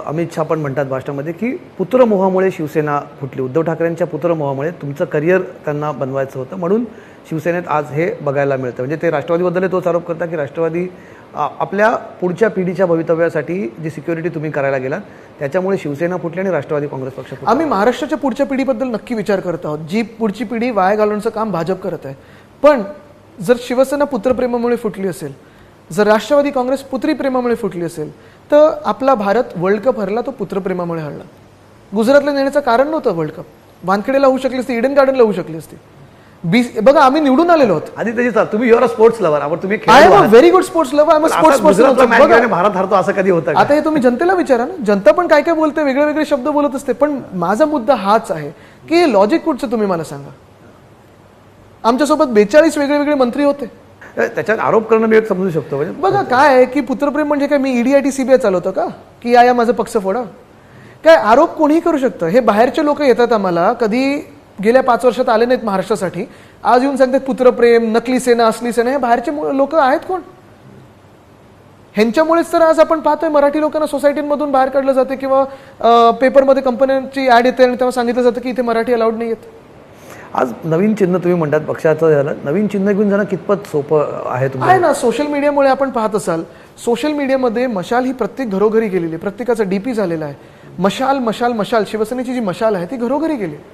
अमित शहा पण म्हणतात भाषणामध्ये की पुत्रमोहामुळे शिवसेना फुटली. उद्धव ठाकरेंच्या पुत्रमोहामुळे तुमचं करिअर त्यांना बनवायचं होतं, म्हणून शिवसेनेत आज हे बघायला मिळतं. म्हणजे ते राष्ट्रवादीबद्दल तोच आरोप करतात की राष्ट्रवादी आपल्या पुढच्या पिढीच्या भवितव्यासाठी जी सिक्युरिटी तुम्ही करायला गेलात त्याच्यामुळे शिवसेना फुटली आणि राष्ट्रवादी काँग्रेस पक्ष फुटला. आम्ही महाराष्ट्राच्या पुढच्या पिढीबद्दल नक्की विचार करत आहोत, जी पुढची पिढी वाया घालवण्याचं काम भाजप करत आहे. पण जर शिवसेना पुत्रप्रेमामुळे फुटली असेल, जर राष्ट्रवादी काँग्रेस पुत्रीप्रेमामुळे फुटली असेल, तर आपला भारत वर्ल्ड कप हरला तो पुत्रप्रेमामुळे हरला. गुजरातला नेण्याचं कारण नव्हतं वर्ल्ड कप. वानखेडेला होऊ शकली असती, ईडन गार्डनला होऊ शकली असती. बघा आम्ही निवडून आलेलो आहोत. आधी त्याची तुम्ही युअर स्पोर्ट्स लवर, आपण तुम्ही I am a very good sports lover, I am a sports person. Bharat हरतो असं कधी होतं? आता हे तुम्ही जनतेला विचारा ना, जनता पण काय काय बोलते, वेगळे वेगळे शब्द बोलत असते. पण माझा मुद्दा हाच आहे की लॉजिक कुठचं तुम्ही मला सांगा. आमच्यासोबत 42 वेगळे वेगळे मंत्री होते. त्याच्यात आरोप करणं मी एक समजू शकतो. म्हणजे बघा काय आहे की पुत्रप्रेम म्हणजे काय, मी ईडीआयटी सीबीआय चालवतो का की या माझं पक्ष फोडा? काय आरोप कोणीही करू शकतं. हे बाहेरचे लोक येतात आम्हाला, कधी गेल्या 5 वर्षात आले नाहीत महाराष्ट्रासाठी, आज येऊन सांगतात पुत्रप्रेम, नकली सेना, असली सेना. हे बाहेरचे लोक आहेत कोण? ह्यांच्यामुळेच तर आज आपण पाहतोय मराठी लोकांना सोसायटीमधून बाहेर काढलं जाते किंवा पेपरमध्ये कंपन्यांची ऍड येते आणि तेव्हा सांगितलं जातं की इथे मराठी अलाउड नाही येत. आज नवीन चिन्ह तुम्ही म्हणतात पक्षाचं झालं, नवीन चिन्ह घेऊन जाणं कितपत सोपं आहे तुम्हाला? आहे ना, सोशल मीडियामुळे आपण पाहत असाल, सोशल मीडियामध्ये मशाल ही प्रत्येक घरोघरी गेलेली आहे. प्रत्येकाचा डीपी झालेला आहे. मशाल मशाल मशाल, शिवसेनेची जी मशाल आहे ती घरोघरी गेली.